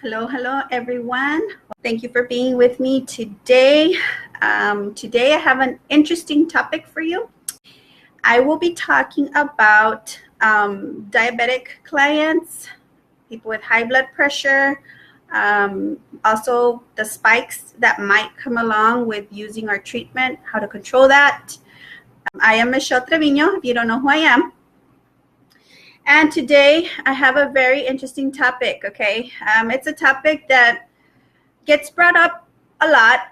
Hello, everyone. Thank you for being with me today. Today I have an interesting topic for you. I will be talking about diabetic clients, people with high blood pressure, also the spikes that might come along with using our treatment, how to control that. I am Michelle Trevino, if you don't know who I am. And today I have a very interesting topic, okay? It's a topic that gets brought up a lot.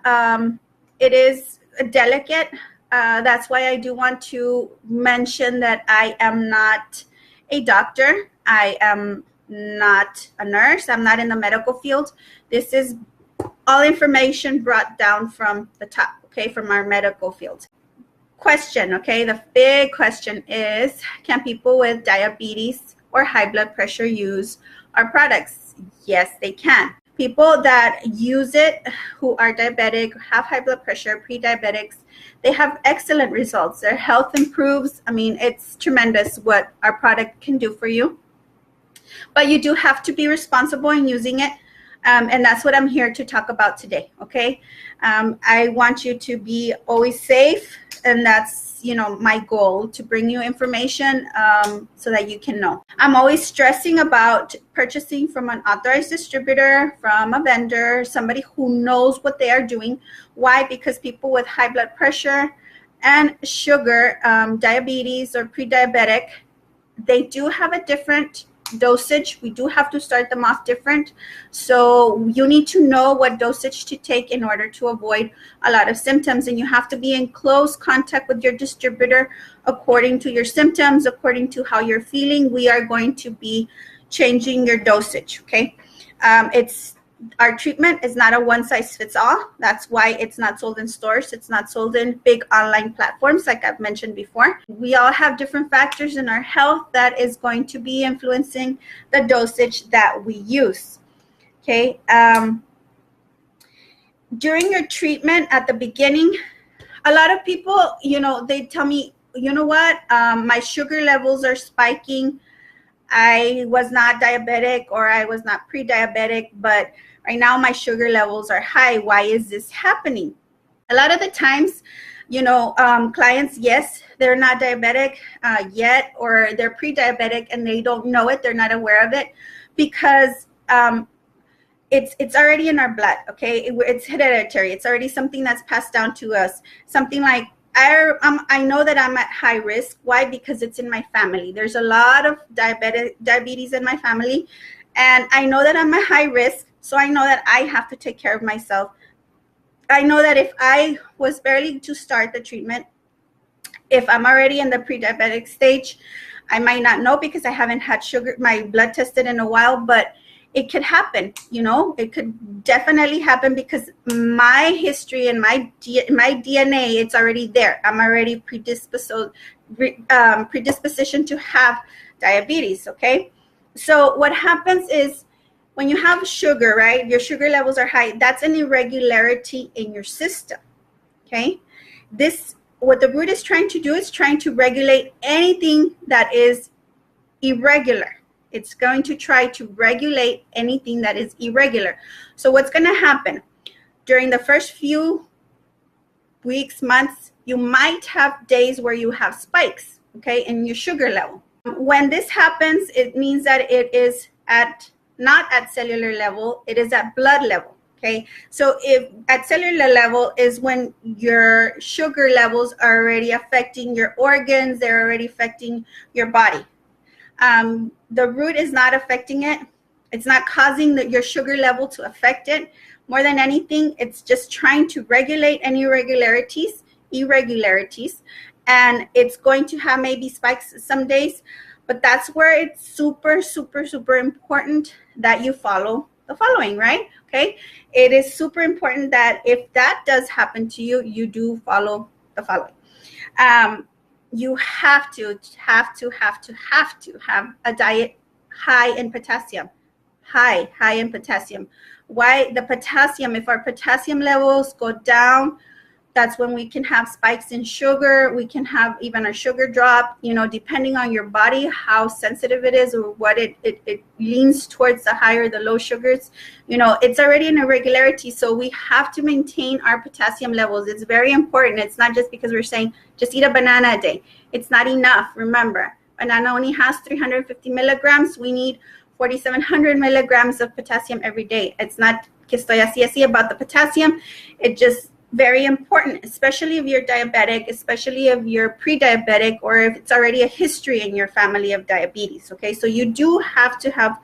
It is delicate. That's why I do want to mention that I am not a doctor. I am not a nurse. I'm not in the medical field. This is all information brought down from the top, okay, from our medical field. Question, okay, the big question is, can people with diabetes or high blood pressure use our products? Yes, they can. People that use it who are diabetic, have high blood pressure, pre-diabetics, they have excellent results. Their health improves. I mean, it's tremendous what our product can do for you. But you do have to be responsible in using it. And that's what I'm here to talk about today, okay? I want you to be always safe, and that's, my goal, to bring you information so that you can know. I'm always stressing about purchasing from an authorized distributor, from a vendor, somebody who knows what they are doing. Why? Because people with high blood pressure and sugar, diabetes or pre-diabetic, they do have a different dosage. We do have to start them off different. So you need to know what dosage to take in order to avoid a lot of symptoms. And you have to be in close contact with your distributor according to your symptoms, according to how you're feeling. We are going to be changing your dosage, okay? Our treatment is not a one-size-fits-all. That's why it's not sold in stores. It's not sold in big online platforms like I've mentioned before. We all have different factors in our health that is going to be influencing the dosage that we use, okay? During your treatment at the beginning, a lot of people, they tell me, my sugar levels are spiking. I was not diabetic or I was not pre-diabetic, but right now my sugar levels are high. Why is this happening? A lot of the times, clients, yes, they're not diabetic yet, or they're pre-diabetic and they don't know it. They're not aware of it because it's already in our blood, okay? It's hereditary. It's already something that's passed down to us. Something like, I know that I'm at high risk. Why? Because it's in my family. There's a lot of diabetes in my family, and I know that I'm at high risk, so I know that I have to take care of myself. I know that if I was barely to start the treatment, if I'm already in the pre-diabetic stage, I might not know because I haven't had my blood tested in a while, but it could happen, it could definitely happen because my history and my DNA, it's already there. I'm already predisposition to have diabetes, okay? So what happens is when you have sugar, right, your sugar levels are high, that's an irregularity in your system, okay? What the root is trying to do is trying to regulate anything that is irregular. It's going to try to regulate anything that is irregular. So what's going to happen? During the first few weeks, months, you might have days where you have spikes, okay, in your sugar level. When this happens, it means that it is not at cellular level, it is at blood level, okay? So if at cellular level is when your sugar levels are already affecting your organs, they're already affecting your body. The root is not affecting it. It's not causing your sugar level to affect it. More than anything, it's just trying to regulate any irregularities, and it's going to have maybe spikes some days, but that's where it's super, super, super important that you follow the following, right? Okay. It is super important that if that does happen to you, you do follow the following. You have to have a diet high in potassium. High in potassium. Why? The potassium, if our potassium levels go down, That's when we can have spikes in sugar. We can have even a sugar drop, depending on your body, how sensitive it is or what it leans towards, the higher, the low sugars. It's already an irregularity. So we have to maintain our potassium levels. It's very important. It's not just because we're saying just eat a banana a day. It's not enough. Remember, banana only has 350 milligrams. We need 4,700 milligrams of potassium every day. It's not que estoy así about the potassium. It just very important, especially if you're diabetic, especially if you're pre-diabetic, or if it's already a history in your family of diabetes. Okay, so you do have to have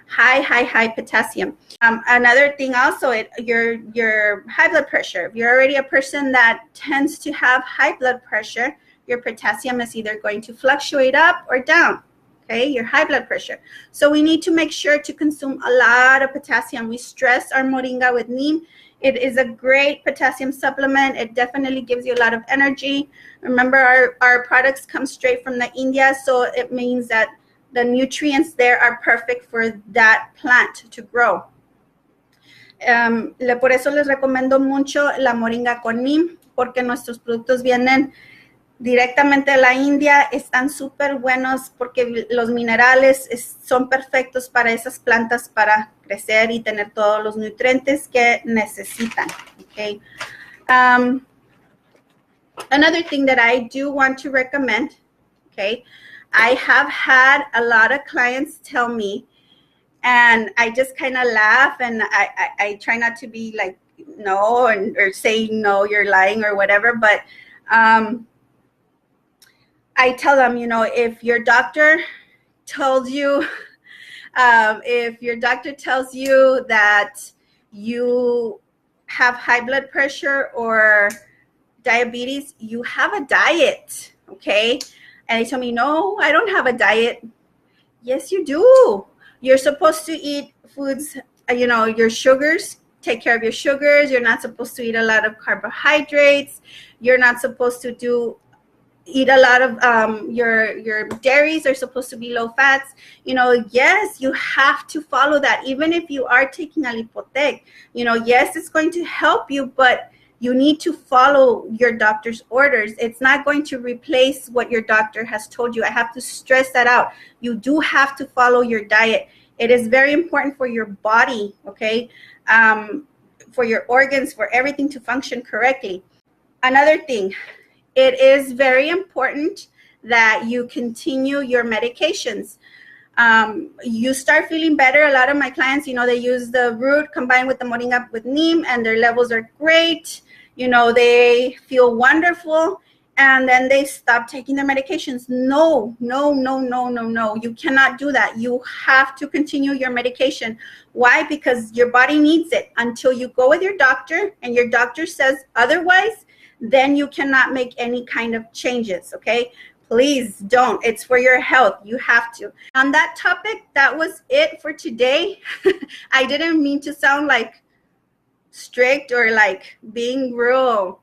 high potassium. Another thing also, your high blood pressure. If you're already a person that tends to have high blood pressure, your potassium is either going to fluctuate up or down. Okay, your high blood pressure. So we need to make sure to consume a lot of potassium. We stress our moringa with neem. It is a great potassium supplement. It definitely gives you a lot of energy. Remember, our products come straight from the India, so it means that the nutrients there are perfect for that plant to grow. Por eso les recomiendo mucho la moringa con neem, porque nuestros productos vienen directamente de la India, están súper buenos porque los minerales son perfectos para esas plantas para crecer y tener todos los nutrientes que necesitan. Okay. Another thing that I do want to recommend, okay, I have had a lot of clients tell me, and I just kind of laugh, and I try not to be like, no, or say, no, you're lying or whatever, but I tell them, if your doctor tells you, that you have high blood pressure or diabetes, you have a diet, okay? And they tell me, no, I don't have a diet. Yes, you do. You're supposed to eat foods, your sugars, take care of your sugars. You're not supposed to eat a lot of carbohydrates. You're not supposed to eat a lot of your dairies are supposed to be low fats. Yes, you have to follow that. Even if you are taking Alipotec, yes, it's going to help you, but you need to follow your doctor's orders. It's not going to replace what your doctor has told you. I have to stress that out. You do have to follow your diet. It is very important for your body, okay? For your organs, for everything to function correctly. Another thing, it is very important that you continue your medications. You start feeling better. A lot of my clients, they use the root combined with the moringa with neem, and their levels are great. They feel wonderful, and then they stop taking their medications. No. You cannot do that. You have to continue your medication. Why? Because your body needs it. Until you go with your doctor and your doctor says otherwise, then you cannot make any kind of changes, okay? Please don't. It's for your health. You have to. On that topic, that was it for today. I didn't mean to sound like strict or like being real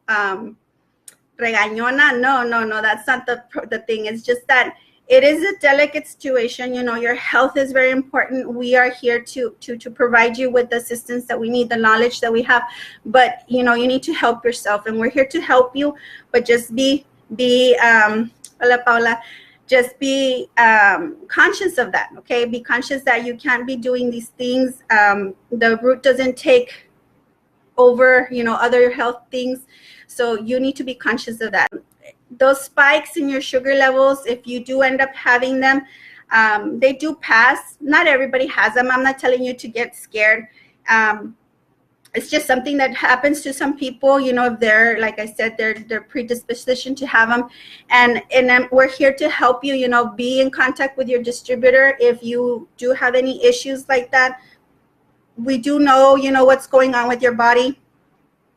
regañona. No, that's not the thing. It's just that it is a delicate situation. Your health is very important. We are here to provide you with the assistance that we need, the knowledge that we have, but you need to help yourself, and we're here to help you. But just be hola Paula, just be conscious of that, okay? Be conscious that you can't be doing these things. The root doesn't take over other health things, so you need to be conscious of that. Those spikes in your sugar levels, if you do end up having them, they do pass. Not everybody has them. I'm not telling you to get scared. It's just something that happens to some people, if they're, like I said, they're predisposition to have them. And we're here to help you, be in contact with your distributor if you do have any issues like that. We do know, what's going on with your body.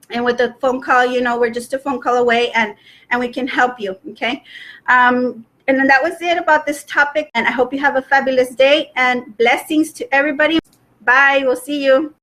And with a phone call, we're just a phone call away, and we can help you, okay? And then that was it about this topic. And I hope you have a fabulous day, and blessings to everybody. Bye. We'll see you.